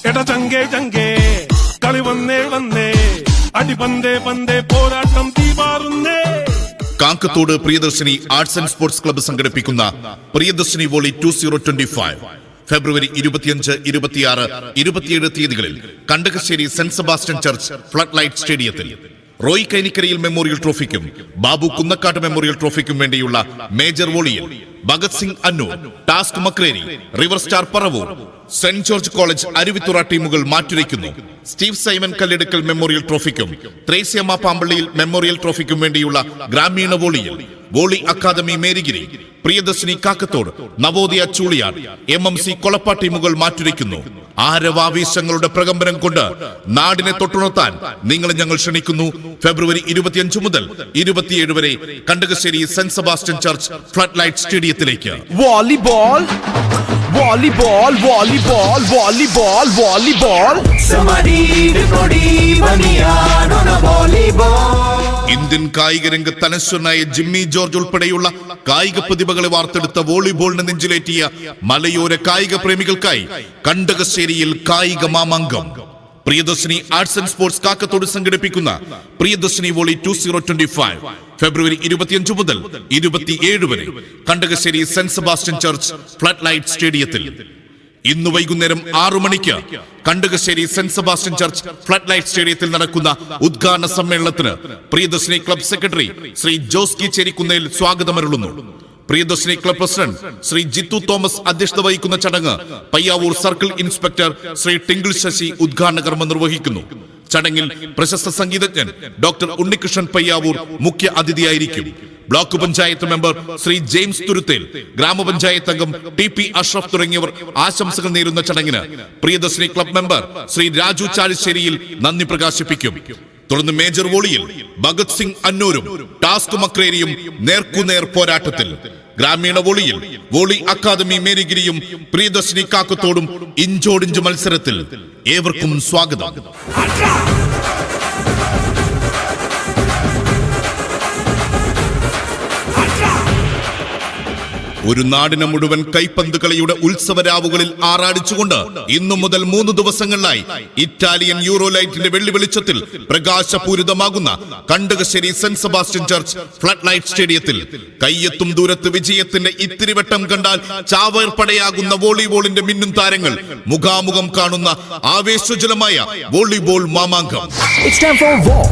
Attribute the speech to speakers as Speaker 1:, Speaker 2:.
Speaker 1: എടാ ചങ്കേ ചങ്കേ കളി വന്നേ വന്നേ അടിപന്തേ പന്തേ പോരാട്ടം തീപാറുന്നേ.
Speaker 2: Kakkathode Priyadarshini arts and sports club സംഘടിപ്പിക്കുന്ന പ്രിയദർശിനി വോളി 2025 ഫെബ്രുവരി 25, 26, 27 തീയതികളിൽ Kandakassery Saint Sebastian church flood light സ്റ്റേഡിയത്തിൽ റോയ് കൈനിക്കരയിൽ മെമ്മോറിയൽ ട്രോഫിക്കും ബാബു കുന്നക്കാട്ട് മെമ്മോറിയൽ ട്രോഫിക്കും വേണ്ടിയുള്ള മേജർ വോളിയിൽ Bhagat Singh Annur, Task Makreri, river star Paravur, Saint George college Aruvithura ടീമുകൾ മാറ്റുരയ്ക്കുന്നു. സ്റ്റീവ് സൈമൺ കല്ലെടുക്കൽ മെമ്മോറിയൽ ട്രോഫിക്കും ത്രേസ്യമ്മ പാമ്പള്ളിയിൽ മെമ്മോറിയൽ ട്രോഫിക്കും വേണ്ടിയുള്ള ഗ്രാമീണ വോളിയിൽ volley academy Marygiri, Priyadarshini Kakkathode, Navodaya ചൂളിയാർ, MMC Kolappa ടീമുകൾ മാറ്റുരയ്ക്കുന്നു. ആരവാവേശങ്ങളുടെ പ്രകമ്പനം കൊണ്ട് നാടിനെ തൊട്ടുണർത്താൻ നിങ്ങളെ ഞങ്ങൾ ക്ഷണിക്കുന്നു. ഫെബ്രുവരി 25 മുതൽ 27 വരെ Kandakassery Saint Sebastian church flood light സ്റ്റേഡിയത്തിലേക്ക്.
Speaker 3: Volleyball volleyball volleyball volleyball volleyball
Speaker 2: Indian കായിക രംഗത്ത് അനശ്വരനായ ജിമ്മി ജോർജ് ഉൾപ്പെടെയുള്ള കായിക പ്രതിഭകളെ വാർത്തെടുത്ത വോളിബോളിന് നെഞ്ചിലേറ്റിയ മലയോര കായിക പ്രേമികൾക്കായി കണ്ടകശ്ശേരിയിൽ കായിക മാമാങ്കം. Priyadarshini arts and sports Kakkathode സംഘടിപ്പിക്കുന്ന പ്രിയദർശിനി വോളി 2025 ഫെബ്രുവരി 25 മുതൽ 27 വരെ Kandakassery Saint Sebastian church flood light സ്റ്റേഡിയത്തിൽ. ഇന്ന് വൈകുന്നേരം 6 മണിക്ക് Kandakassery Saint Sebastian church flood light സ്റ്റേഡിയത്തിൽ നടക്കുന്ന ഉദ്ഘാടന സമ്മേളനത്തിന് Priyadarshini club secretary Shri Jose K Cherikkunnel സ്വാഗതമരുളുന്നു. Priyadarshini club president Shri Jithu Thomas അധ്യക്ഷത വഹിക്കുന്ന ചടങ്ങ് Payyavoor circle inspector Shri Tinkle Sasi ഉദ്ഘാടന കർമ്മം നിർവഹിക്കുന്നു. ചടങ്ങിൽ പ്രശസ്ത സംഗീതജ്ഞൻ ഡോക്ടർ ഉണ്ണികൃഷ്ണൻ പയ്യാവൂർ മുഖ്യ അതിഥിയായിരിക്കും. Block panchayat member Shri James Thuruthel, ഗ്രാമപഞ്ചായത്ത് അംഗം TP അഷ്റഫ് തുടങ്ങിയവർ ആശംസകൾ നേരുന്ന ചടങ്ങിന് പ്രിയദർശിനി ക്ലബ് മെമ്പർ ശ്രീ രാജു ചാലിശ്ശേരിയിൽ നന്ദി പ്രകാശിപ്പിക്കും. തുടർന്ന് മേജർ വോളിയിൽ ഭഗത് സിംഗ് അന്നൂരും ടാസ്ക് മക്രേരിയും നേർക്കുനേർ പോരാട്ടത്തിൽ. ഗ്രാമീണ വോളിയിൽ വോളി അക്കാദമി മേരിഗിരിയും പ്രിയദർശിനി കാക്കത്തോടും ഇഞ്ചോടിഞ്ച് മത്സരത്തിൽ. ഏവർക്കും സ്വാഗതം. ഒരു നാടിനെ മുഴുവൻ കൈപ്പന്ത് കളിയുടെ ഉത്സവരാവുകളിൽ ആറാടിച്ചുകൊണ്ട് ഇന്നു മുതൽ 3 ദിവസങ്ങളിലായി ഇറ്റാലിയൻ യൂറോ ലൈറ്റിന്റെ വെള്ളി വെളിച്ചത്തിൽ പ്രകാശപൂരിതമാകുന്ന Kandakassery Saint Sebastian church flood light സ്റ്റേഡിയത്തിൽ കയ്യെത്തും ദൂരത്ത് വിജയത്തിന്റെ ഇത്തിരിവട്ടം കണ്ടാൽ ചാവേർപ്പടയാകുന്ന വോളിബോളിന്റെ മിന്നും താരങ്ങൾ മുഖാമുഖം കാണുന്ന ആവേശോജ്വലമായ വോളിബോൾ മാമാങ്കം.
Speaker 3: It's time for war.